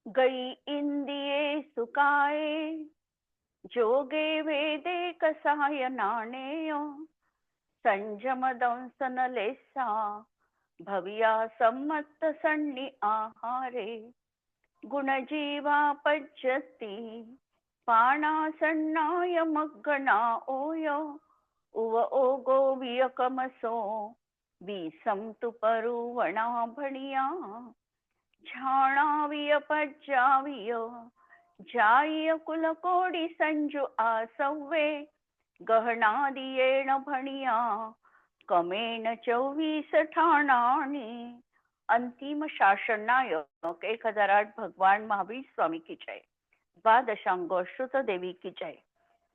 गई इंदिये सुकाये जोगे वेदे कसाय नाणेय संजम दंसन लेसा भविया सम्मत सन्नी आहारे गुणजीवा पज्यती पाणा सन्नाय मग्गना ओय उव ओगो वियकमसो बीसम तुपरुवणा भणिया झाणाविय पज्जाविय जाय कुलकोडी संजू आसव्वे गहनादियेण भणिया कमेन 24 ठाणाणी. अंतिम शासन नायक 1008 भगवान महावीर स्वामी की जय. द्वादशांग श्रुत देवी की जय.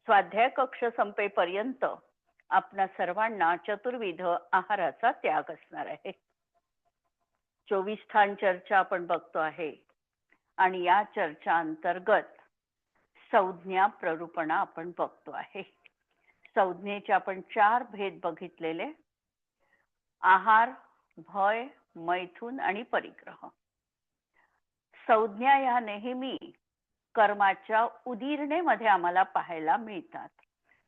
स्वाध्याय कक्ष संपेपर्यंत आपणा सर्वांना चतुर्विध आहाराचा त्याग असणार आहे. 24 ठाण चर्चा आपण बघतो आहे आणि या चर्चा अंतर्गत संज्ञा प्ररूपणा आपण बघतो आहे. संज्ञेचे आपण 4 भेद बघितलेले: आहार, भय, मैथुन आणि परिग्रह. संज्ञा या नेहमी कर्माच्या उदीरणेमध्ये आम्हाला पाहायला मिळतात.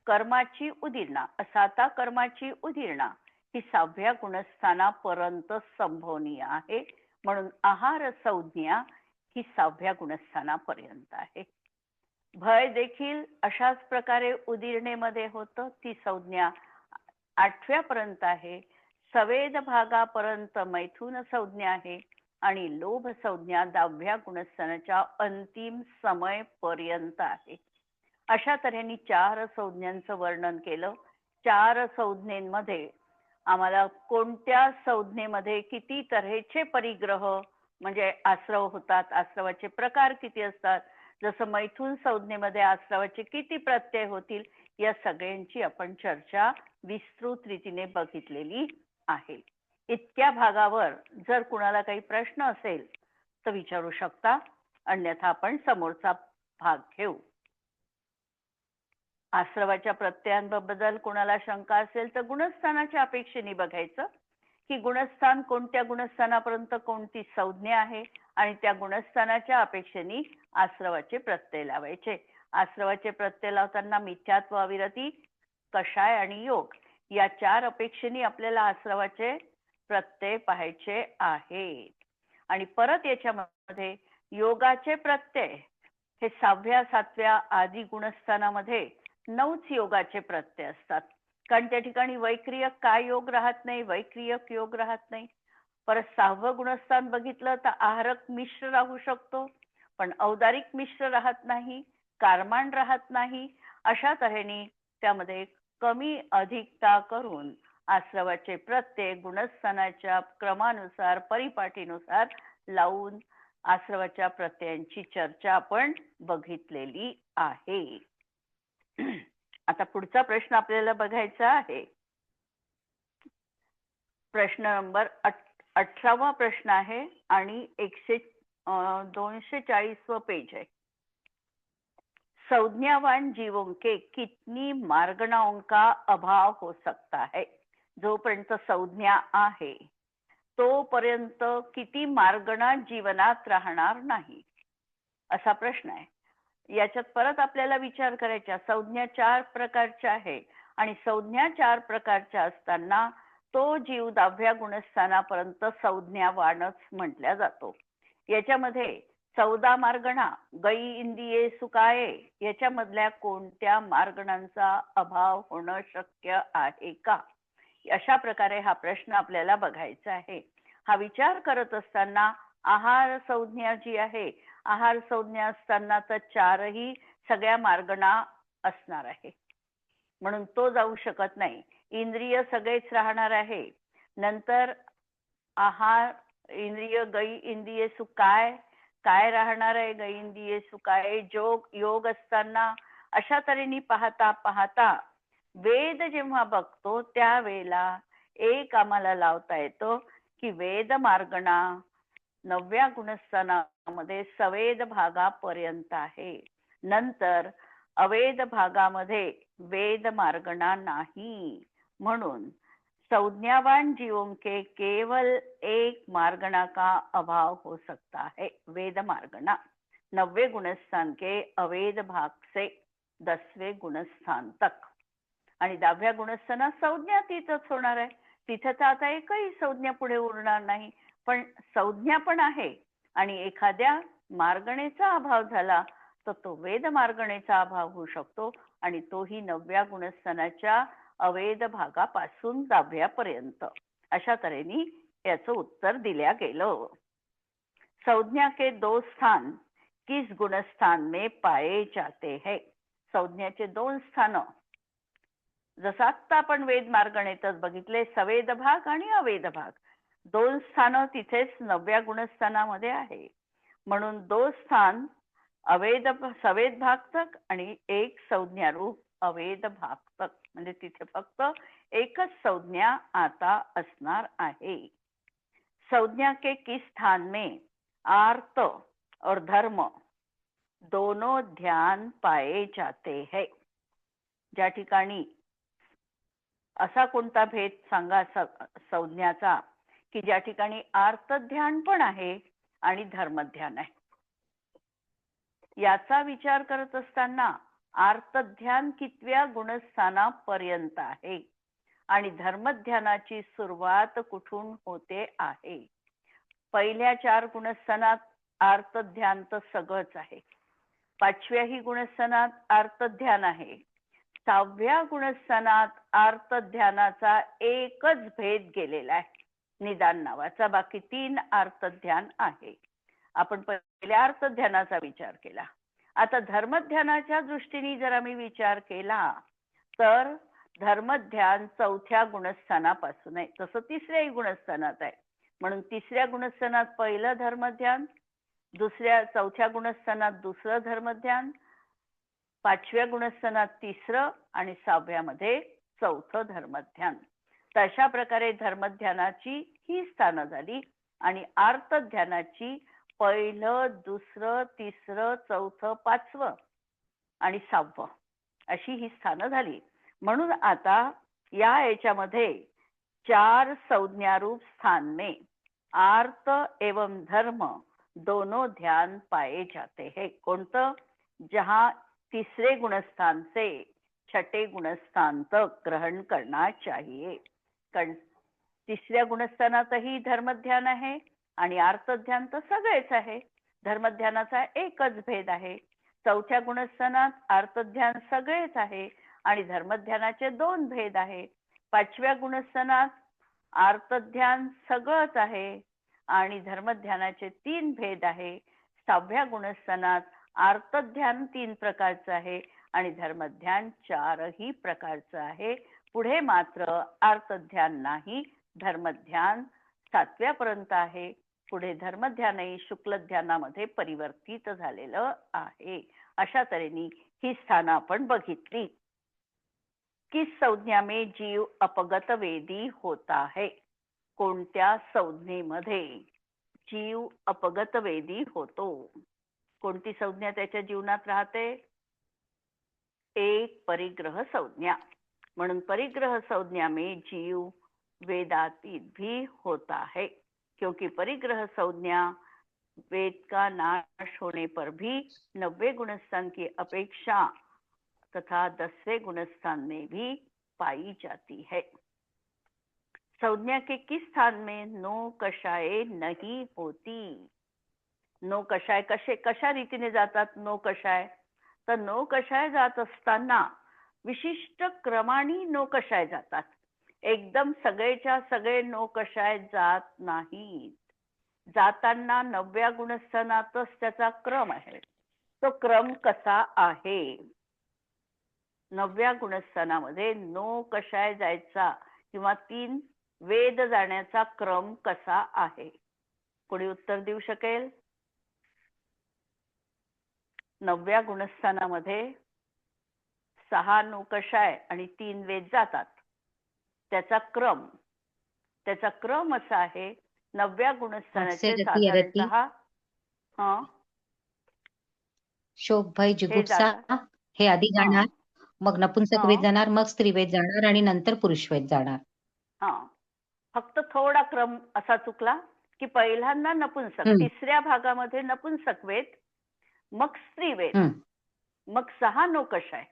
कर्माची उदीरणा असाता कर्माची उदीरणा ही 6व्या गुणस्थानापर्यंत संभवनीय आहे. म्हणून आहार संज्ञा ही 6व्या गुणस्थानापर्यंत आहे. भय देखील अशाच प्रकारे उदीरणेमध्ये होतं. ती संज्ञा 8व्या पर्यंत आहे. सवेद भागापर्यंत मैथुन संज्ञा आहे आणि लोभ संज्ञा 10व्या गुणस्थानाच्या अंतिम समय पर्यंत आहे. अशा तऱ्हेने 4 संज्ञांचं वर्णन केलं. 4 संज्ञेमध्ये आम्हाला कोणत्या संज्ञेमध्ये किती तऱ्हेचे परिग्रह म्हणजे आश्रव होतात, आश्रवाचे प्रकार किती असतात, जसं मैथुन संज्ञेमध्ये आश्रवाचे किती प्रत्यय होतील, या सगळ्यांची आपण चर्चा विस्तृत रीतीने बघितलेली आहे. इतक्या भागावर जर कुणाला काही प्रश्न असेल तर विचारू शकता, अन्यथा आपण समोरचा भाग घेऊ. आश्रवाच्या प्रत्ययांबद्दल कुणाला शंका असेल तर गुणस्थानाच्या अपेक्षेने बघायचं की गुणस्थान कोणत्या गुणस्थानापर्यंत कोणती संज्ञा आहे आणि त्या गुणस्थानाच्या अपेक्षेने आश्रवाचे प्रत्यय लावायचे. आश्रवाचे प्रत्यय लावताना मिथ्यात्व, अविरती, कषाय आणि योग या 4 अपेक्षेने आपल्याला आश्रवाचे प्रत्यय पाहायचे आहेत. आणि परत याच्यामध्ये योगाचे प्रत्यय हे 6व्या 7व्या आदी गुणस्थानामध्ये 9च योगाचे प्रत्यय असतात. कारण त्या ठिकाणी वैक्रियक काय योग राहत नाही, वैक्रियक योग राहत नाही. परत 6वं गुणस्थान बघितलं तर आहारक मिश्र राहू शकतो, पण औदारिक मिश्र राहत नाही, कारमान राहत नाही. अशा तऱ्हेने त्यामध्ये कमी अधिकता करून आश्रवाचे प्रत्यय गुणस्थानाच्या क्रमानुसार परिपाटीनुसार लावून आश्रवाच्या प्रत्ययांची चर्चा आपण बघितलेली आहे. आता पुढचा प्रश्न आपल्याला बघायचा आहे. प्रश्न नंबर 18वा प्रश्न आहे आणि 240 पेज है. संज्ञावान जीवों के कितनी मार्गणाओं का अभाव हो सकता है. जोपर्यंत संज्ञा आहे तोपर्यंत किती मार्गणा जीवनात राहणार नाही, असा प्रश्न आहे. याच्यात परत आपल्याला विचार करायचा. संज्ञा 4 प्रकारच्या आहे आणि संज्ञा 4 प्रकारच्या असताना तो जीव 10व्या गुणस्थानापर्यंत संज्ञावानच म्हटल्या जातो. याच्यामध्ये 14 मार्गणा, गई इंदिये सुकाये याच्यामधल्या कोणत्या मार्गणांचा अभाव होणं शक्य आहे का, अशा प्रकारे हा प्रश्न आपल्याला बघायचा आहे. हा विचार करत असताना आहार संज्ञा जी आहे, आहार संज्ञा असताना तर 4ही सगळ्या मार्गणा असणार आहे, म्हणून तो जाऊ शकत नाही. इंद्रिय सगळेच राहणार आहे. नंतर आहार इंद्रिय गई इंद्रिय सुकाय काय राहणार आहे, गई इंद्रिय सुकाय योग असताना अशा तऱ्हेने पाहता पाहता वेद जेव्हा बघतो त्यावेळेला एक आम्हाला लावता येतो की वेद मार्गणा 9व्या गुणस्थानामध्ये सवेद भागापर्यंत आहे. नंतर अवेद भागामध्ये वेद मार्गणा नाही. म्हणून संज्ञावान जीवों के केवल एक मार्गणा का अभाव हो सकता है, वेद मार्गणा. 9वें गुणस्थान के अवेद भाग से 10वें गुणस्थान तक. आणि 10व्या गुणस्थानात संज्ञा तीच होणार आहे. तिथे तर आता एकही संज्ञा पुढे उरणार नाही, पण संज्ञा पण आहे आणि एखाद्या मार्गणेचा अभाव झाला तर तो वेद मार्गणेचा अभाव होऊ शकतो आणि तोही 9व्या गुणस्थानाच्या अवेद भागापासून 10व्या पर्यंत. अशा तऱ्हेने याचं उत्तर दिल्या गेलं. संज्ञा के 2 स्थान किस गुणस्थान में पाए जाते हैं. संज्ञाचे 2 स्थान जसं आत्ता आपण वेद मार्गणेतच बघितले, सवेद भाग आणि अवेद भाग 2 स्थान तिथेच 9व्या गुणस्थानामध्ये आहे. म्हणून 2 स्थान अवेद सवेद भाग तक आणि एक संज्ञा रूप अवेद भाग तक. म्हणजे तिथे फक्त एकच संज्ञा आता असणार आहे. संज्ञा के किस स्थान में आर्त और धर्म दोनों ध्यान पाए जाते हैं. ज्या ठिकाणी असा कोणता भेद सांगा संज्ञाचा की ज्या ठिकाणी आर्त ध्यान पण आहे आणि धर्मध्यान आहे. याचा विचार करत असताना आर्त ध्यान कितव्या गुणस्थानापर्यंत आहे आणि धर्मध्यानाची सुरुवात कुठून होते आहे. पहिल्या 4 गुणस्थानात आर्त ध्यान तर सगळंच आहे. 5व्याही गुणस्थानात आर्त ध्यान आहे. 6व्या गुणस्थानात आर्त ध्यानाचा एकच भेद गेलेला आहे, निदान नावाचा. बाकी 3 आर्त ध्यान आहे. आपण पहिल्या अर्थ ध्यानाचा विचार केला. आता धर्मध्यानाच्या दृष्टीने जर आम्ही विचार केला तर धर्मध्यान 4थ्या गुणस्थानापासून आहे. तसं 3ऱ्याही गुणस्थानात आहे. म्हणून 3ऱ्या गुणस्थानात पहिलं धर्मध्यान, 4थ्या गुणस्थानात दुसरं धर्मध्यान, 5व्या गुणस्थानात 3रं आणि 6व्यामध्ये 4थं धर्मध्यान. तर अशा प्रकारे धर्मध्यानाची ही स्थानं झाली आणि आर्त ध्यानाची 1, 2, 3, 4, 5 आणि 6 अशी ही स्थानं झाली. म्हणून आता या याच्यामध्ये 4 संज्ञारूप स्थान में आर्त एवं धर्म दोनों ध्यान पाए जाते हैं. कोणतं? जहां 3रे गुणस्थान से 6ठे गुणस्थान तक ग्रहण करना चाहिए. कारण 3ऱ्या गुणस्थानातही धर्मध्यान आहे आणि आर्तध्यान तर सगळेच आहे. धर्मध्यानाचा एकच भेद आहे. 4थ्या गुणस्थानात आर्तध्यान सगळेच आहे आणि धर्मध्यानाचे 2 भेद आहे. 5व्या गुणस्थानात आर्तध्यान सगळंच आहे आणि धर्मध्यानाचे 3 भेद आहे. 6व्या गुणस्थानात आर्तध्यान 3 प्रकारचं आहे आणि धर्मध्यान 4ही प्रकारचं आहे. पुढे मात्र आर्तध्यान नाही, धर्मध्यान 7व्यापर्यंत आहे. पुढे धर्मध्यानही शुक्लध्यानामध्ये परिवर्तित झालेलं आहे. अशा तऱ्हेने ही स्थानं आपण बघितली. किस संज्ञा में जीव अपगत वेदी होता है. कोणत्या संज्ञेमध्ये जीव अपगत वेदी होतो. कोणती संज्ञा त्याच्या जीवनात राहते? एक परिग्रह संज्ञा. म्हणून परिग्रह संज्ञा में जीव वेदातीत भी होता है, क्योंकि परिग्रह संज्ञा वेद का नाश होने पर भी 9वें गुणस्थान की अपेक्षा तथा 10वें गुणस्थान में भी पाई जाती है. संज्ञा के किस स्थान में नो कषाय नहीं होती. नो कषाय कशा रीतीने जातात नो कषाय. तर नो कषाय जात असताना विशिष्ट क्रमाने नो कषाय जातात. एकदम सगळेच्या सगळे नो कषाय जात नाहीत. जाताना 9व्या गुणस्थानातच त्याचा क्रम आहे. तो क्रम कसा आहे? 9व्या गुणस्थानामध्ये नो कषाय जायचा किंवा 3 वेद जाण्याचा क्रम कसा आहे? कोणी उत्तर देऊ शकेल? 9व्या गुणस्थानामध्ये 6 नो कषाय आणि 3 वेद जातात. त्याचा क्रम असा आहे. 9व्या गुणस्थानाचे साधारणतः शोक भय जिगुप्सा हे आधी जाणार, मग नपुंसक वेद जाणार, मग स्त्रीवेद जाणार आणि नंतर पुरुषवेद जाणार. फक्त थोडा क्रम असा चुकला की पहिल्यांदा नपुंसक, 3ऱ्या भागामध्ये नपुंसक वेद मग स्त्रीवेद, हम्म, मग 6 नौकषाय,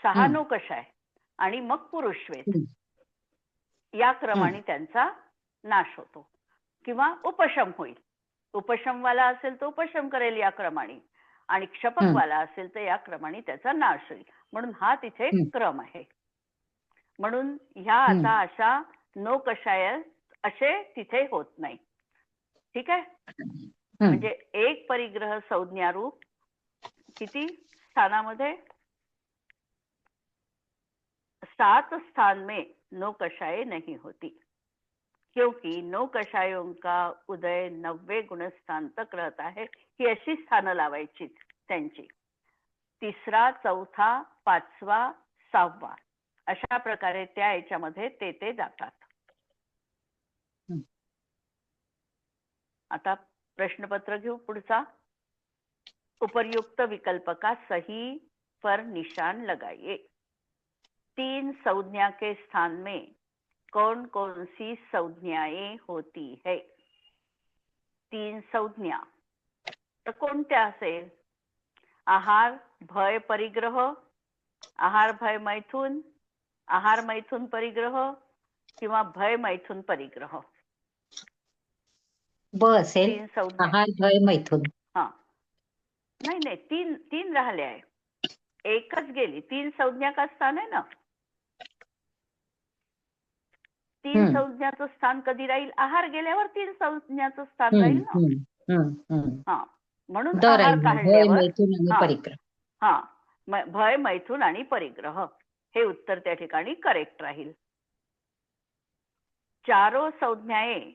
6 हम्म, नौकषाय आणि मग पुरुषवेद. हम्म, या हम्म, क्रमाने त्यांचा नाश होतो किंवा उपशम होईल. उपशमवाला असेल तो उपशम करेल या क्रमाने, आणि क्षपकवाला असेल तर या क्रमाने त्याचा नाश होईल. म्हणून हा तिथे हम्म, क्रम आहे. म्हणून ह्या हम्म, आता अशा नौकषाय असे तिथे होत नाही. ठीक आहे. हम्म. म्हणजे एक परिग्रह संज्ञा रूप किती स्थानामध्ये, 7 स्थान में नौकषाय नहीं होती, क्योंकि नौकषायों का उदय 90 गुणस्थान तक रहता है. ही अशी स्थानं लावायची त्यांची. 3रा, 4था, 5वा, 6वा अशा प्रकारे त्या याच्यामध्ये ते जातात. हम्म. आता प्रश्नपत्र घेऊ पुढचा. उपर्युक्त विकल्प का सही पर निशान लगाइए. 3 संज्ञा के स्थान में कौन कौन सी संज्ञाएं होती है? 3 संज्ञा तर कोणत्या असेल? आहार, भय, परिग्रह, आहार, भय, मैथुन, आहार, मैथुन, परिग्रह किंवा भय, मैथुन, परिग्रह. ब असेल. 3 संज्ञा. आहार, भय, मैथुन. हा, नाही, तीन राहिले आहे. एकच गेली. 3 संज्ञा का स्थान आहे ना. 3 हम्म, संज्ञाचं स्थान कधी राहील? आहार गेल्यावर 3 संज्ञाचं स्थान हम्म, राहील ना. हम्म, हम्म, हम्म. हा, म्हणून द आहार राहील. भय, काढल्यावर मैथुन आणि हा परिग्रह. हा भय, मैथुन आणि परिग्रह हे उत्तर त्या ठिकाणी करेक्ट राहील. चारों संज्ञाएं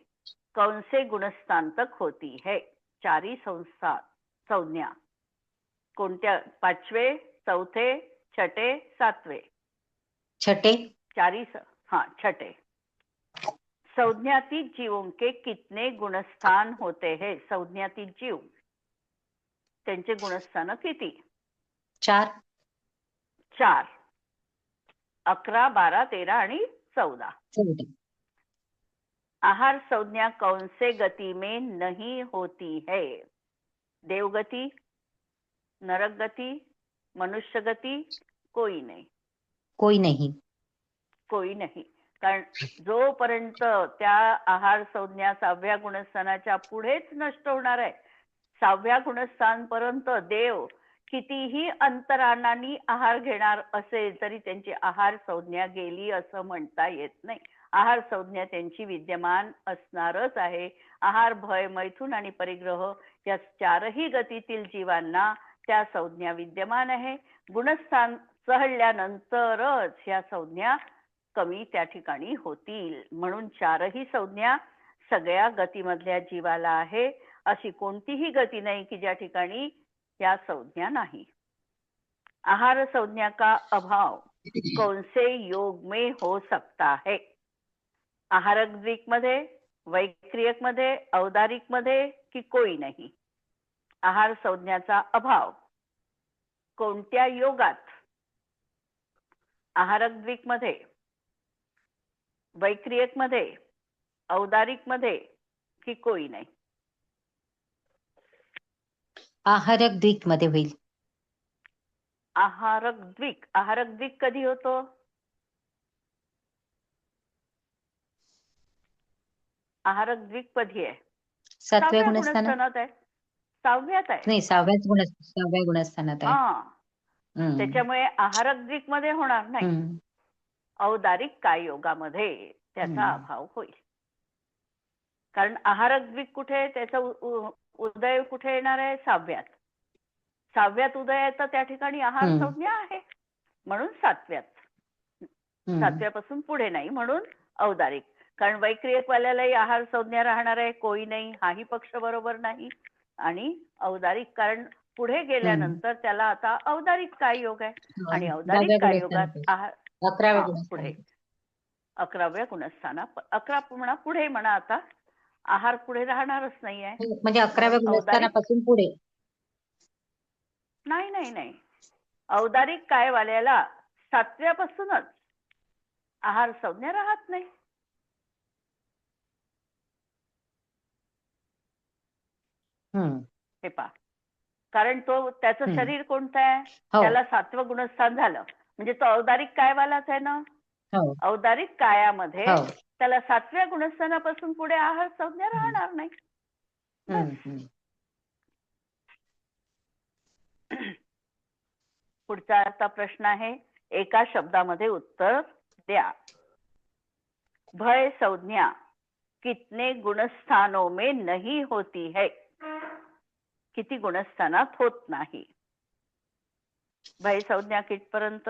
कौन से गुणस्थान तक होती है? 4ही संज्ञा कोणत्या? 5वे, 4थे, 6ठे, 7वे. छठे. 4ही छठे. संज्ञातीत जीवों के कितने गुणस्थान होते हैं? संज्ञातीत जीव त्यांचे गुणस्थान किती? 4. 4. 11, 12, 13 आणि 14. 14. आहार संज्ञा कौन से गति में नहीं होती है? देवगति, नरक गति, मनुष्य गति, कोई नाही. कोई नहीं. कोई नाही. कारण जोपर्यंत त्या आहार संज्ञा 6व्या गुणस्थानाच्या पुढेच नष्ट होणार आहे, 6व्या गुणस्थानपर्यंत देव कितीही अंतराणाने आहार घेणार असेल तरी त्यांची आहार संज्ञा गेली असं म्हणता येत नाही. आहार संज्ञा त्यांची विद्यमान असणारच आहे. आहार, भय, मैथुन आणि परिग्रह या 4ही गतीतील जीवांना त्या संज्ञा विद्यमान आहे. गुणस्थान चढल्यानंतरच ह्या संज्ञा कमी त्या ठिकाणी होतील. म्हणून 4ही संज्ञा सगळ्या गतीमधल्या जीवाला आहे. अशी कोणतीही गती नाही की ज्या ठिकाणी या संज्ञा नाही. आहार संज्ञा का अभाव कौन से योग में हो सकता है? आहारक द्विक मध्ये, वैक्रियक मध्ये, औदारिक मध्ये की कोई नाही? आहार संज्ञाचा अभाव कोणत्या योगात? आहारक द्विक मध्ये, वैक्रियक मध्ये, औदारिक मध्ये की कोई नाही? आहारक द्विक मध्ये होईल. आहारक द्विक कधी होतो? आहारक द्विक कधी आहे? 7व्या 6व्या गुणस्थानात. गुणस्थानात आहे. 6व्यात आहे. नाही, 6व्या गुणस्थानात आहे. हा, हम्म, त्याच्यामुळे आहारक द्विक मध्ये होणार नाही. हम्म, औदारिक काय योगामध्ये त्याचा हम्म, अभाव होईल. कारण आहारक द्विक कुठे, त्याचा उदय कुठे येणार आहे? 6व्यात. 6व्यात उदय आहे तर त्या ठिकाणी आहार हम्म, संज्ञा आहे. म्हणून 7व्यात. हम्म, 7व्यापासून पुढे नाही, म्हणून औदारिक. कारण वैक्रियक वाल्यालाही आहार संज्ञा राहणार आहे, कोई नाही, हाही पक्ष बरोबर नाही. आणि औदारिक कारण पुढे हम्म. गेल्यानंतर त्याला आता औदारिक काय योग आहे, आणि 10व्या औदारिक काय योगात गुणस्थानात. आहार 11व्या पुढे गुणस्थानात. 11व्या गुणस्थाना, 11 म्हणा पुढे म्हणा. आता आहार पुढे राहणारच नाही आहे, म्हणजे 11व्या म्हणून औदारिक गुणस्थानापासून पुढे. नाही. औदारिक काय वाल्याला 7व्यापासूनच आहार संज्ञा राहत नाही. हम्म, हे पहा, कारण तो त्याचं हम्म. शरीर कोणतं आहे, हो त्याला 7वं गुणस्थान झालं म्हणजे तो औदारिक कायवालाच आहे ना. हो औदारिक कायामध्ये हो त्याला 7व्या गुणस्थानापासून पुढे आहार संज्ञा हम्म. राहणार नाही. बस. हम्म. पुढचा आता प्रश्न आहे, एका शब्दामध्ये उत्तर द्या. भय संज्ञा कितने गुणस्थानों में नहीं होती है. किती गुणस्थानात होत नाही. भय संज्ञा कितपर्यंत?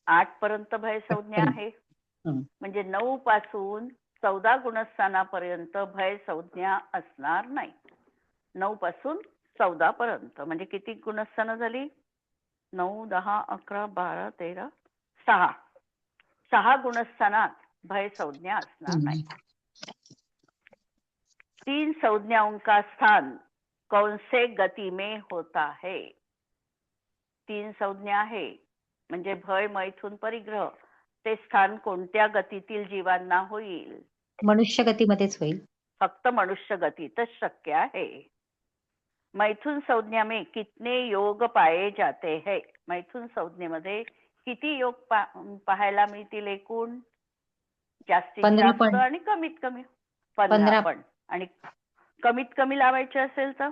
8 पर्यंत भय संज्ञा आहे. म्हणजे 9 पासून 14 गुणस्थानापर्यंत भय संज्ञा असणार नाही. 9 पासून 14 पर्यंत म्हणजे किती गुणस्थानं झाली? 9, 10, 11, 12, 13, 6. 6 गुणस्थानात भय संज्ञा असणार नाही. 3 संज्ञाओं का स्थान कौन से गति में होता है? 3 संज्ञा आहे म्हणजे भय, मैथुन, परिग्रह. ते स्थान कोणत्या गतीतील जीवांना होईल? मनुष्य गतीमध्येच होईल. फक्त मनुष्य गतीतच शक्य आहे. मैथुन संज्ञा में कितने योग पाए जाते हैं? मैथुन संज्ञेमध्ये किती योग पाहायला मिळतील एकूण? जास्तीत 15 जास्त पण. आणि कमीत कमी. 15 15. पण. आणि कमीत कमी लावायचे असेल तर?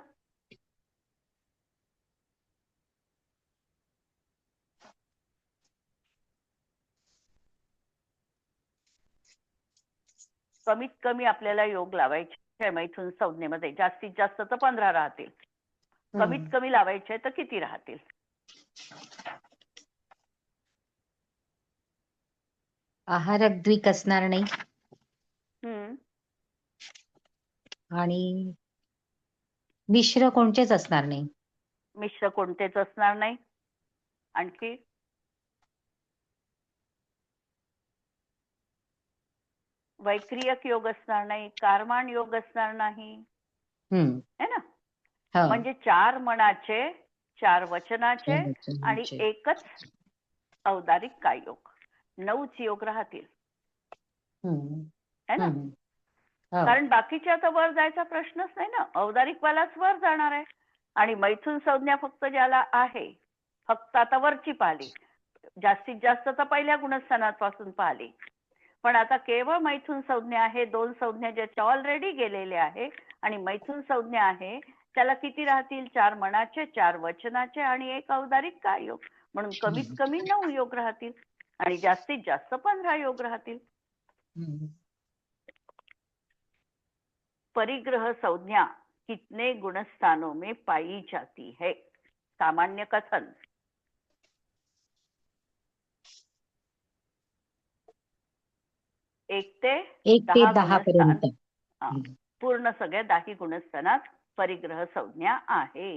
कमीत कमी आपल्याला योग लावायचे मैथुन संज्ञेमध्ये. जास्तीत जास्त तर 15 राहतील. कमीत कमी लावायचे तर किती राहतील? आहारक द्विक असणार नाही आणि मिश्र कोणतेच असणार नाही. मिश्र कोणतेच असणार नाही. आणखी वैक्रियक योग असणार नाही, कारमान योग असणार नाही, है ना. म्हणजे 4 मनाचे, 4 वचनाचे आणि एकच औदारिक काय योग. 9च योग राहतील, है ना. कारण बाकीचे आता वर जायचा प्रश्नच नाही ना. औदारिक वालाच वर जाणार आहे आणि मैथुन संज्ञा फक्त ज्याला आहे, फक्त आता वरची पाहिली. जास्तीत जास्त तर पहिल्या गुणस्थानापासून पाहिली. पण आता केवळ मैथुन संज्ञा आहे. 2 संज्ञा ज्याच्या ऑलरेडी गेलेले आहे आणि मैथुन संज्ञा आहे त्याला किती राहतील? 4 मनाचे, 4 वचनाचे आणि 1 औदारिक काय योग. म्हणून कमीत कमी 9 योग राहतील आणि जास्तीत जास्त 15 योग राहतील. परिग्रह संज्ञा कितने गुणस्थानों में पाई जाती है? सामान्य कथन. 1 ते 10 गुणस्थान. पूर्ण सगळ्या 10 गुणस्थानात परिग्रह संज्ञा आहे.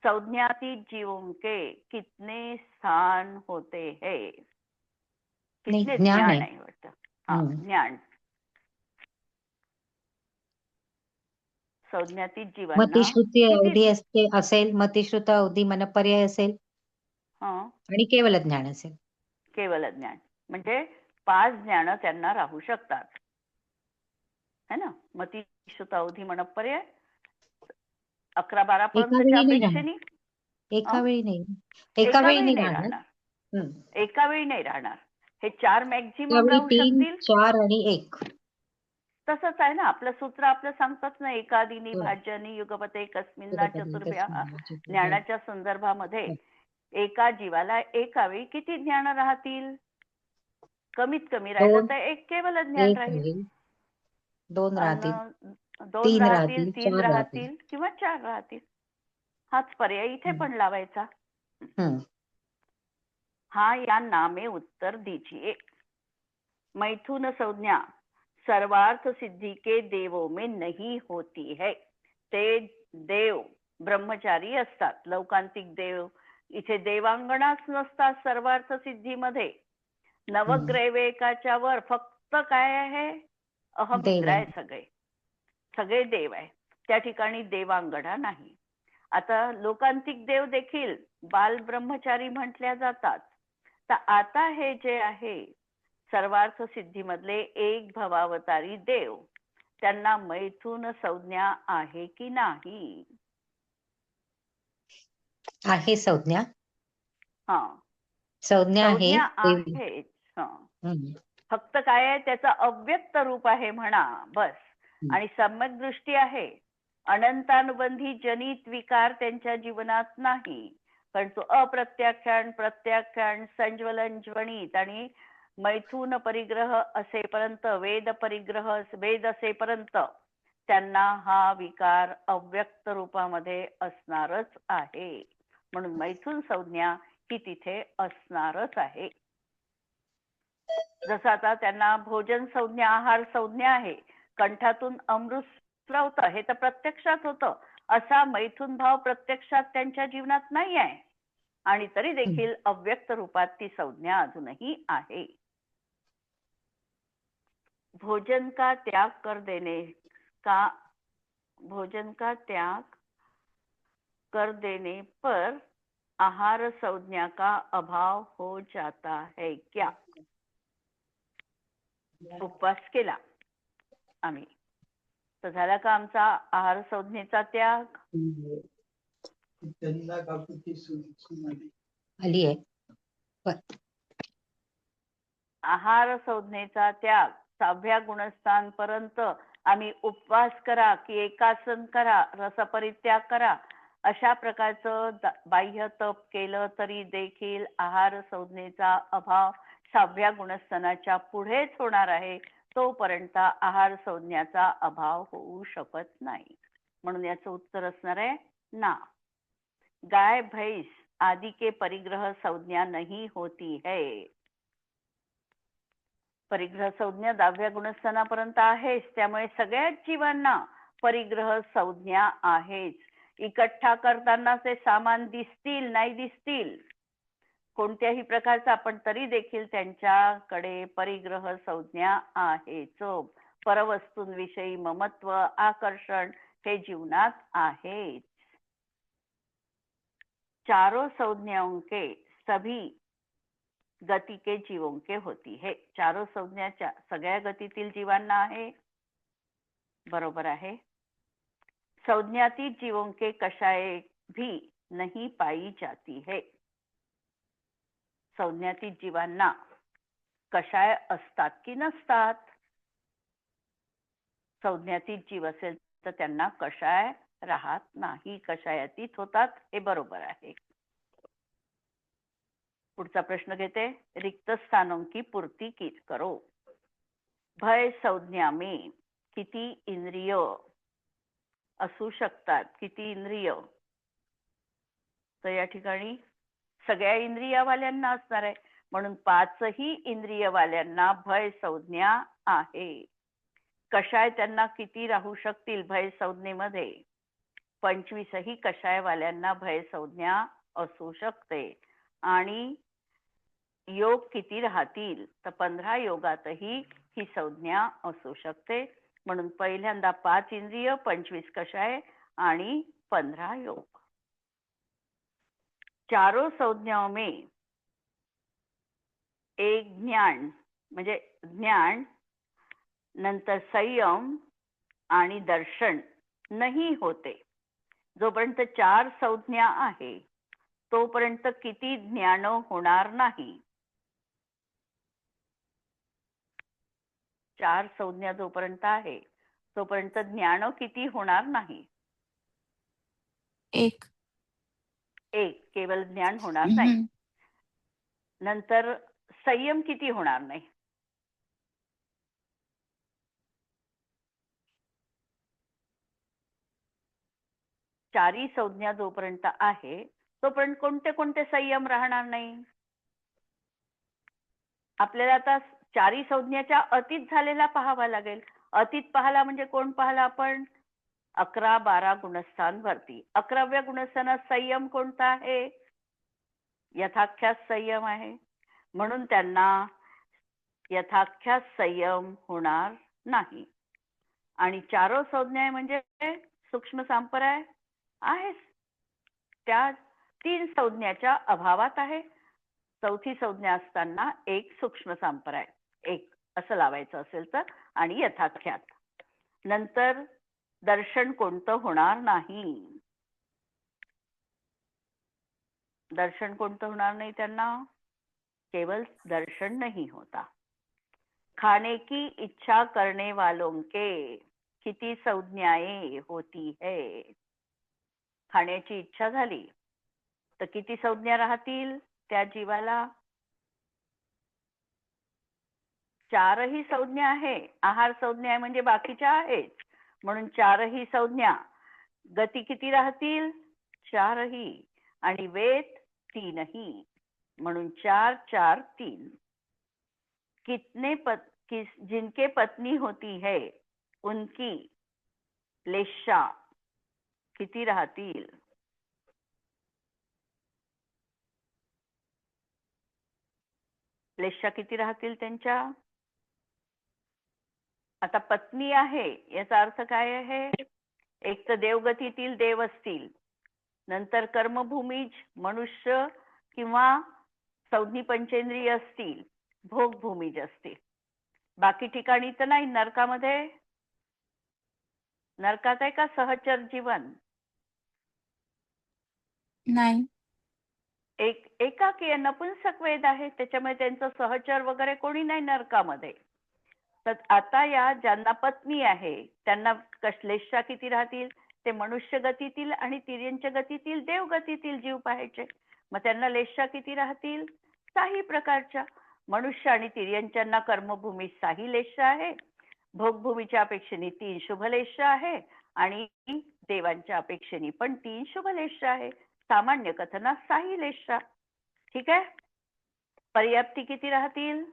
संज्ञातीत जीवों के कितने स्थान होते हैं? कितने ज्ञान आहे वाटतं. ज्ञान. संज्ञातीत जीवांना मतिश्रुती अवधी असते असेल, मतिश्रुत अवधी मनपर्याय असेल आणि केवल ज्ञान असेल. केवल ज्ञान म्हणजे 5 ज्ञान त्यांना राहू शकतात, है ना. मतिश्रुत अवधी मनपर्याय 11-12 पर्यंतच्या अपेक्षेने एका वेळी नाही राहणार. एका वेळी नाही राहणार. हे 4 मॅक्झिमम राहू 3, शकतील. 4 आणि 1. तसंच आहे ना. आपलं सूत्र आपलं सांगतात ना, एकादिनी भाज्यानी युगपते कस्मिन्ना चतुर्भ्याः. ज्ञानाच्या संदर्भामध्ये एका जीवाला एका वेळी किती ज्ञान राहतील? कमीत कमी राहिलं तर 1 केवल ज्ञान राहील. 2 राहतील, 2 राहतील, 3 राहतील किंवा 4 राहतील. हाच पर्याय इथे पण लावायचा. हाँ या ना में उत्तर दीजिए. मैथुन संज्ञा सर्वार्थ सिद्धि के देवों में नहीं होती है. ते देव ब्रह्मचारी असतात, लौकांतिक देव. इथे देवांगणाच नसतात सर्वार्थ सिद्धीमध्ये. नवग्रैवेकाच्या वर फक्त काय आहे? अहमिंद्र आहे. सगळे देव आहे. त्या ठिकाणी देवांगणा नाही. आता लोकांतिक देव देखील बाल ब्रह्मचारी म्हटल्या जातात. तर आता हे जे आहे सर्वार्थ सिद्धीमधले एक भवावतारी देव, त्यांना मैथुन संज्ञा आहे की नाही? आहे संज्ञा. हा, संज्ञा आहे. संज्ञा आहेच. हा, हम्म. फक्त काय आहे, त्याचं अव्यक्त रूप आहे म्हणा, बस. आणि सम्यक दृष्टी आहे. अनंतानुबंधी जनित विकार त्यांच्या जीवनात नाही, पण तो अप्रत्याख्यान, प्रत्याख्यान, संज्वलन, ज्वनित आणि मैथुन परिग्रह असेपर्यंत, वेद असेपर्यंत त्यांना हा विकार अव्यक्त रूपामध्ये असणारच आहे. म्हणून मैथुन संज्ञा ही तिथे असणारच आहे. जसं आता त्यांना भोजन संज्ञा, आहार संज्ञा आहे, कंठातून अमृत स्रवतं, हे तर प्रत्यक्षात होतं. असा मैथुन भाव प्रत्यक्षात त्यांच्या जीवनात नाही आहे, आणि तरी देखील अव्यक्त रूपात ती संज्ञा अजूनही आहे. भोजन का त्याग कर देने का, भोजन का त्याग कर देने पर आहार संज्ञा का अभाव हो जाता है क्या? उपवास केला आम्ही, तर झाला का आमचा आहार संज्ञेचा त्याग? आली आहे. आहार संज्ञेचा त्याग 6व्या गुणस्थानपर्यंत आम्ही उपवास करा की एकासन करा, रसपरित्याग करा, अशा प्रकारचं बाह्य तप केलं तरी देखील आहार संज्ञेचा अभाव 6व्या गुणस्थानाच्या पुढेच होणार आहे. तोपर्यंत आहार संज्ञाचा अभाव होऊ शकत नाही. म्हणून याचं उत्तर असणार आहे ना. गाय भैंस आदि के परिग्रह संज्ञा नहीं होती है. परिग्रह संज्ञा 10व्या गुणस्थानापर्यंत आहेच, त्यामुळे सगळ्याच जीवांना परिग्रह संज्ञा आहेच. इकठ्ठा करताना ते सामान दिसतील नाही दिसतील कोणत्याही प्रकारचा, पण तरी देखील त्यांच्याकडे परिग्रह संज्ञा आहेच. परवस्तूंविषयी ममत्व, आकर्षण हे जीवनात आहेच. चारों संज्ञाओं के सभी गती के जीवों के होती है. चारों संज्ञाच्या सगळ्या गतीतील जीवांना आहे, बरोबर आहे. संज्ञातीत जीवों के कषाय भी नहीं पाई जाती है. संज्ञातीत जीवांना कषाय असतात की नसतात? संज्ञातीत जीव असेल तर त्यांना कषाय राहत नाही, कषायातीत होतात, हे बरोबर आहे. पुढचा प्रश्न घेते. रिक्त स्थानों की पूर्ति करो. भय संज्ञा में किती इंद्रिय असू शकतात? किती इंद्रिय? तर या ठिकाणी सगळ्या इंद्रियवाल्यांना असणार आहे, म्हणून 5ही इंद्रियवाल्यांना भय संज्ञा आहे. कषाय त्यांना किती राहू शकतील भय संज्ञेमध्ये? 25ही कषायवाल्यांना भय संज्ञा असू शकते. आणि योग किती राहतील? तर 15 योगातही ही संज्ञा असू शकते. म्हणून पहिल्यांदा 5 इंद्रिय, 25 कषाय आणि 15 योग. चारों संज्ञाओं में एक ज्ञान, म्हणजे ज्ञान, नंतर संयम आणि दर्शन नाही होते. जोपर्यंत 4 संज्ञा आहे तोपर्यंत किती ज्ञान होणार नाही. 4 संज्ञा जोपर्यंत आहे तोपर्यंत ज्ञान किती होणार नाही? एक केवळ ज्ञान होणार नाही. नंतर संयम किती होणार नाही? चारी संज्ञा जोपर्यंत आहे तोपर्यंत कोणते कोणते संयम राहणार नाही? आपल्याला आता चारी संज्ञाच्या अतीत झालेला पाहावा लागेल. अतीत पाहाला म्हणजे कोण पाहाला आपण? 11, 12 गुणस्थान वरती. 11व्या गुणस्थानात संयम कोणता आहे? यथाख्यात संयम आहे. म्हणून त्यांना यथाख्यात संयम होणार नाही. आणि चारो संज्ञा म्हणजे सूक्ष्म संप्रदाय आहे, त्या 3 संज्ञाच्या अभावात आहे. चौथी संज्ञा असताना एक सूक्ष्म संप्रदाय, एक असं लावायचं असेल तर, आणि यथाख्यात. नंतर दर्शन कोणतं होणार नाही. दर्शन कोणतं होणार नाही त्यांना? केवल दर्शन नहीं होता. खाने की इच्छा करने वालों के किती संज्ञाएं होती है. खाण्याची इच्छा झाली तर किती संज्ञा राहतील त्या जीवाला? 4ही संज्ञा आहे. आहार संज्ञा आहे म्हणजे बाकीच्या आहेत, म्हणून 4ही संज्ञा. गती किती राहतील? 4ही. आणि वेद 3ही, म्हणून 4 4 3. जिनके पत्नी होती है उनकी लेशा किती राहतील? लेशा किती राहतील त्यांच्या? आता पत्नी आहे याचा अर्थ काय आहे? एक तर देवगतीतील देव असतील, नंतर कर्मभूमीज मनुष्य किंवा संज्ञी पंचेंद्रिय असतील, भोगभूमीज असतील. बाकी ठिकाणी तर नाही. नरकामध्ये, नरकात आहे का सहचर जीवन? नाही. एकाकी नपुंसक वेद आहे, त्याच्यामुळे त्यांचं सहचर वगैरे कोणी नाही नरकामध्ये. तर आता या ज्यांना पत्नी आहे त्यांना लेशा किती राहतील? ते मनुष्य गतीतील आणि तिर्यंच्या गतीतील देवगतीतील जीव पाहायचे. मग त्यांना लेशा किती राहतील? 6 प्रकारच्या. मनुष्य आणि तिर्यंच्यांना कर्मभूमी 6 लेशा आहे, भोगभूमीच्या अपेक्षेने 3 शुभलेशा आहे आणि देवांच्या अपेक्षेने पण 3 शुभलेशा आहे. सामान्य कथनात 6 लेशा. ठीक आहे. पर्याप्ती किती राहतील?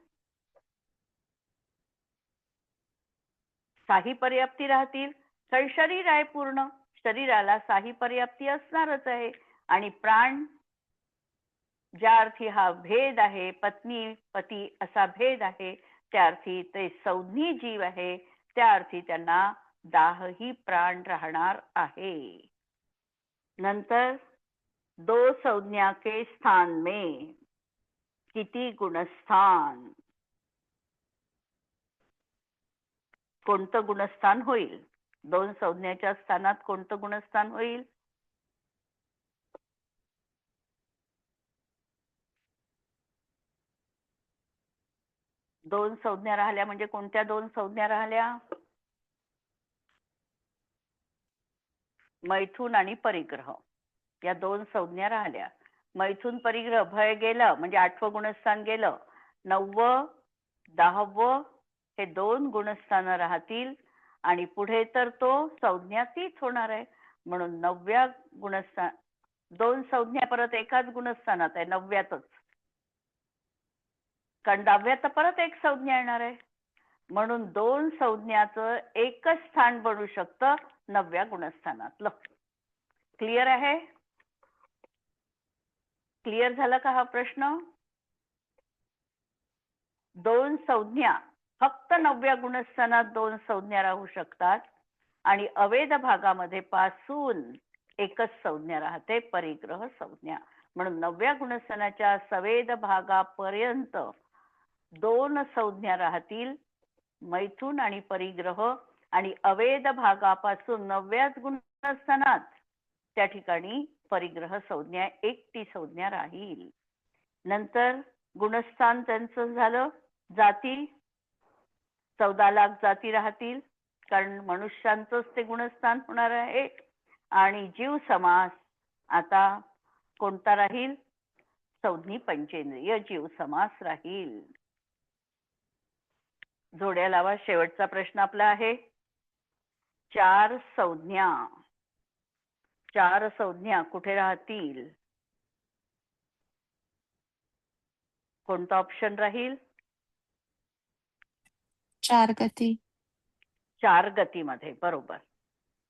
6 पर्याप्ती राहतील. कारण शरीर आहे पूर्ण, शरीराला 6 पर्याप्ती असणारच आहे. आणि प्राण ज्या अर्थी हा भेद आहे, पत्नी पती असा भेद आहे, त्या अर्थी ते संज्ञी जीव आहे, त्या अर्थी त्यांना 10ही प्राण राहणार आहे. नंतर 2 संज्ञा के स्थान में किती गुणस्थान? कोणतं गुणस्थान होईल? 2 संज्ञाच्या स्थानात कोणतं गुणस्थान होईल? दोन संज्ञा राहिल्या म्हणजे कोणत्या 2 संज्ञा राहिल्या? मैथुन आणि परिग्रह या 2 संज्ञा राहिल्या. मैथुन परिग्रह भय गेलं म्हणजे 8वं गुणस्थान गेलं. 9वं 10वं हे 2 गुणस्थान राहतील आणि पुढे तर तो संज्ञा तीच होणार आहे. म्हणून 9व्या गुणस्थान 2 संज्ञा परत एकाच गुणस्थानात आहे 9व्यातच. कारण 10व्यात परत एक संज्ञा येणार आहे. म्हणून 2 संज्ञाचं एकच स्थान बनू शकतं 9व्या गुणस्थानातलं. क्लिअर आहे? क्लिअर झाला का हा प्रश्न? 2 संज्ञा फक्त 9व्या गुणस्थानात 2 संज्ञा राहू शकतात आणि अवेद भागामध्ये पासून एकच संज्ञा राहते, परिग्रह संज्ञा. म्हणून 9व्या गुणस्थानाच्या सवेद भागापर्यंत 2 संज्ञा राहतील, मैथुन आणि परिग्रह. आणि अवेद भागापासून 9व्याच गुणस्थानात त्या ठिकाणी परिग्रह संज्ञा एकटी संज्ञा राहील. नंतर गुणस्थान त्यांचं झालं. जाती 14 लाख जाती राहतील, कारण मनुष्यांचंच ते गुणस्थान होणार आहे. आणि जीव समास आता कोणता राहील? संज्ञी पंचेंद्रिय जीव समास राहील. जोड्या लावा. शेवटचा प्रश्न आपला आहे 4 संज्ञा. 4 संज्ञा कुठे राहतील? कोणता ऑप्शन राहील? 4 गती. 4 गतीमध्ये. बरोबर.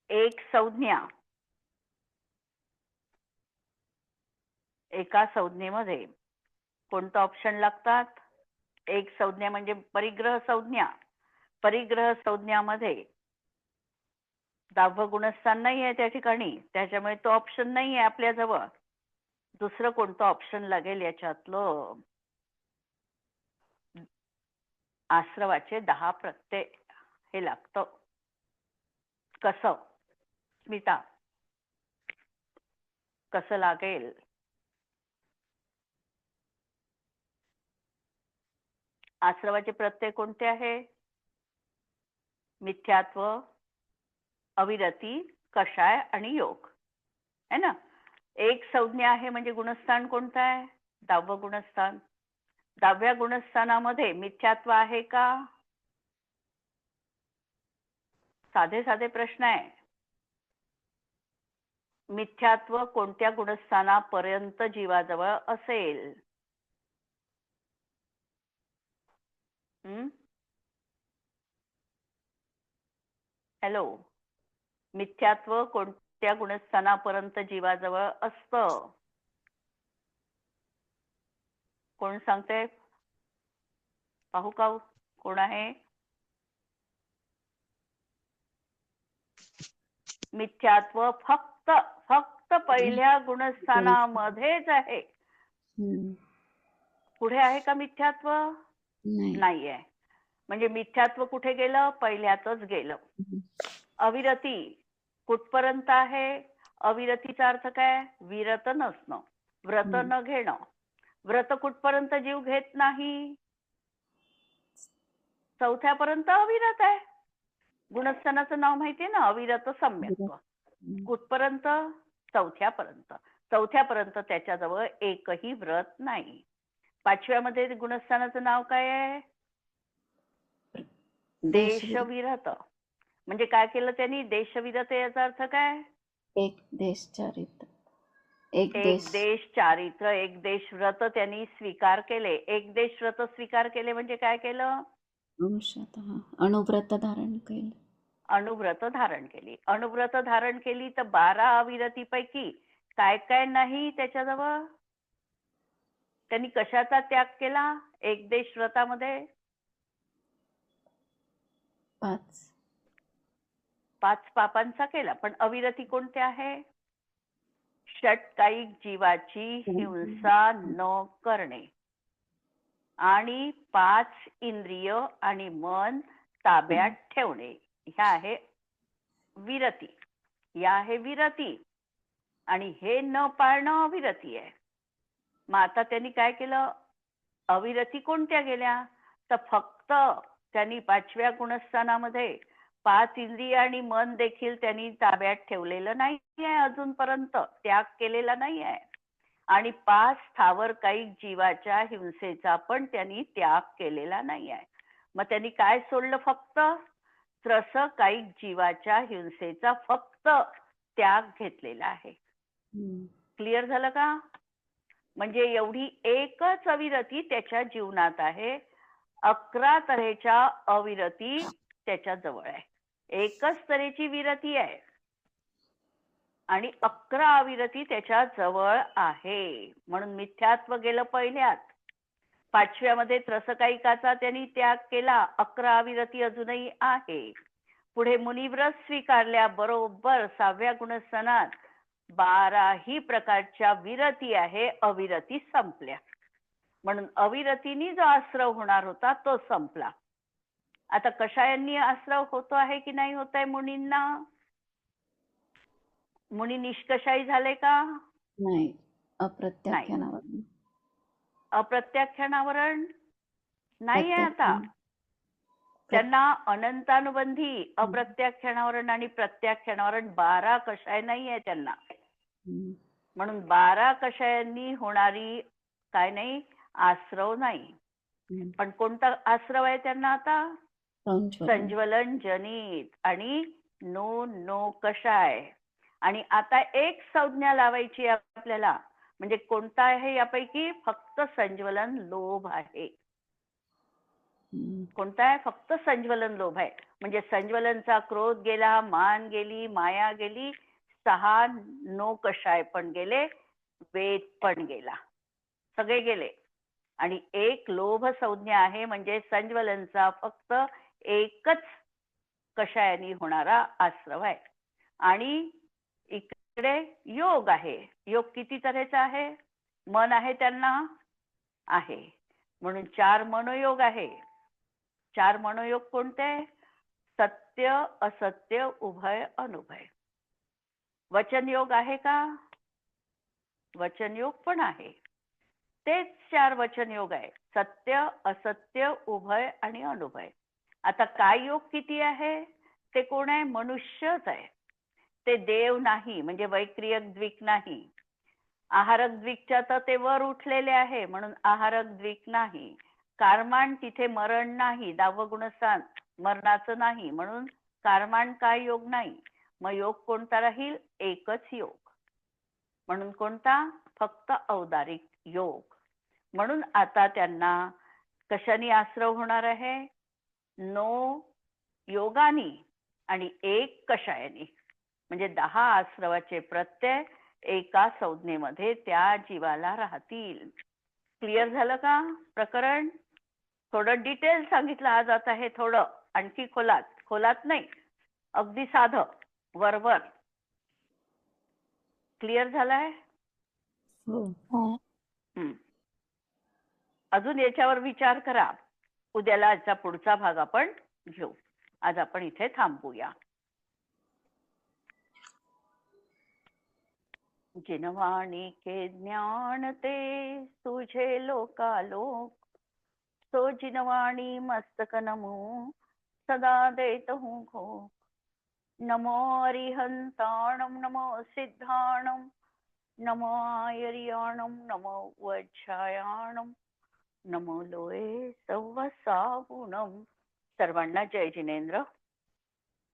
1 संज्ञा, एका संज्ञेमध्ये कोणतं ऑप्शन लागतात? 1 संज्ञा म्हणजे परिग्रह संज्ञा. परिग्रह संज्ञामध्ये 10वं गुणस्थान नाही आहे त्या ठिकाणी, त्याच्यामुळे तो ऑप्शन नाही आहे आपल्याजवळ. दुसरं कोणतं ऑप्शन लागेल याच्यातलं? आश्रवाचे 10 प्रत्यय हे लागतं. कसं स्मिता, कसं लागेल? आश्रवाचे प्रत्यय कोणते आहे? मिथ्यात्व, अविरती, कषाय आणि योग है ना. एक संज्ञा आहे म्हणजे गुणस्थान कोणतं आहे? 10वं गुणस्थान. 10व्या गुणस्थानामध्ये मिथ्यात्व आहे का? साधे साधे प्रश्न आहे. मिथ्यात्व कोणत्या गुणस्थानापर्यंत जीवाजवळ असेल? हॅलो, मिथ्यात्व कोणत्या गुणस्थानापर्यंत जीवाजवळ असतं? कोण सांगते? पाहू का कोण आहे? मिथ्यात्व फक्त फक्त पहिल्या गुणस्थानामध्येच आहे. पुढे आहे का मिथ्यात्व? नाही आहे. म्हणजे मिथ्यात्व कुठे गेलं? पहिल्यातच गेलं. अविरती कुठपर्यंत आहे? अविरतीचा अर्थ काय? विरत नसणं, व्रत न घेणं. व्रत कुठपर्यंत जीव घेत नाही? चौथ्यापर्यंत अविरत आहे. गुणस्थानाचं नाव माहितीये ना, अविरत सम्यक्त्व. कुठपर्यंत? चौथ्यापर्यंत. चौथ्यापर्यंत त्याच्याजवळ एकही व्रत नाही. 5व्यामध्ये गुणस्थानाचं नाव काय आहे? देशविरत. म्हणजे काय केलं त्यांनी? देशविरत याचा अर्थ काय? एक देश चारित्र, एक देश चारित्र, एक देश व्रत त्यांनी स्वीकार केले. एक देश व्रत स्वीकार केले म्हणजे काय केलं? अणुव्रत धारण केले. अणुव्रत धारण केली. अणुव्रत धारण केली तर 12 अविरतीपैकी काय काय नाही त्याच्याजवळ? त्यांनी कशाचा त्याग केला एक देश व्रतामध्ये? 5 पापांचा केला. पण अविरती कोणते आहे? षटकायिक जीवाची हिंसा न करणे आणि 5 इंद्रिय आणि मन ताब्यात ठेवणे. ह्या आहे विरती. या आहे विरती. आणि हे न पाळणं अविरती आहे. मग आता त्यांनी काय केलं? अविरती कोणत्या गेल्या? तर फक्त त्यांनी 5व्या गुणस्थानामध्ये 5 इंद्रिय आणि मन देखील त्यांनी ताब्यात ठेवलेलं नाही आहे. अजूनपर्यंत त्याग केलेला नाही आहे. आणि 5 स्थावर कायिक जीवाच्या हिंसेचा पण त्यांनी त्याग केलेला नाही आहे. मग त्यांनी काय सोडलं? फक्त त्रस कायिक जीवाच्या हिंसेचा फक्त त्याग घेतलेला आहे. क्लिअर झालं का? म्हणजे एवढी एकच अविरती त्याच्या जीवनात आहे. 11 तऱ्हेच्या अविरती त्याच्या जवळ आहे. एकच तऱ्हेची विरती आहे आणि 11 अविरती त्याच्या जवळ आहे. म्हणून मिथ्यात्व गेलं पहिल्यात. 5व्यामध्ये त्रसकायिकाचा त्यांनी त्याग केला. 11 अविरती अजूनही आहे. पुढे मुनिव्रत स्वीकारल्या बरोबर 6व्या गुणस्थानात 12ही प्रकारच्या विरती आहे. अविरती संपल्या. म्हणून अविरतीनी जो आश्रव होणार होता तो संपला. आता कषायांनी आश्रव होतो आहे की नाही होत आहे मुनींना? मुनी निष्कषायी झाले का? नाही. अप्रत्याख्यानावरण. अप्रत्याख्यानावरण नाही आहे आता. त्यांना अनंतानुबंधी अप्रत्याख्यानावरण आणि प्रत्याख्यानावरण 12 कषाय नाही आहे त्यांना. म्हणून 12 कषायांनी होणारी काय नाही? आश्रव नाही. पण कोणता आश्रव आहे त्यांना आता? संज्वलन जनित आणि नो कषाय. आणि आता एक संज्ञा लावायची आपल्याला. म्हणजे कोणता आहे यापैकी? फक्त संज्वलन लोभ आहे. कोणता आहे? फक्त संज्वलन लोभ आहे. म्हणजे संज्वलनचा क्रोध गेला, मान गेली, माया गेली, 6 नो कषाय पण गेले, वेद पण गेला, सगळे गेले. आणि एक लोभ संज्ञा आहे. म्हणजे संज्वलनचा फक्त एकच कषायानी होणारा आश्रव आहे. आणि इकडे योग आहे. योग किती तऱ्हेचा आहे? मन आहे त्यांना? आहे. म्हणून 4 मनोयोग आहे. 4 मनोयोग कोणते? सत्य असत्य उभय अनुभय. वचनयोग आहे का? वचनयोग पण आहे. तेच 4 वचनयोग आहे. सत्य असत्य उभय आणि अनुभय. आता काय योग किती आहे? ते कोण आहे? मनुष्यच आहे. ते देव नाही, म्हणजे वैक्रियक द्विक नाही. आहारक द्विकच्या तर ते वर उठलेले आहे म्हणून आहारक द्विक नाही. कारमान तिथे मरण नाही, 10वं गुणस्थान मरणाचं नाही म्हणून कारमान काय योग नाही. मग योग कोणता राहील? एकच योग. म्हणून कोणता? फक्त औदारिक योग. म्हणून आता त्यांना कशाने आश्रव होणार आहे? नो योगानी आणि एक कषायानी. म्हणजे 10 आश्रवाचे प्रत्यय एका संज्ञेमध्ये त्या जीवाला राहतील. क्लिअर झालं का प्रकरण? थोडं डिटेल सांगितलं आज. आता हे थोडं आणखी खोलात नाही, अगदी साधं वरवर. क्लिअर झालंय? हो. अजून याच्यावर विचार करा. उद्याला याचा पुढचा भाग आपण घेऊ. आज आपण इथे थांबूया. जिनवाणी के ज्ञान ते तुझे लोकालोक, सो जिनवाणी मस्तक नमो सदा देत हूँ घो. नमो अरिहंताणम नमो सिद्धाणम नमो आयर्याणम नमो वज्रायाणम नमो लोये सव्वसागुणम. सर्वांना जय जिनेंद्र.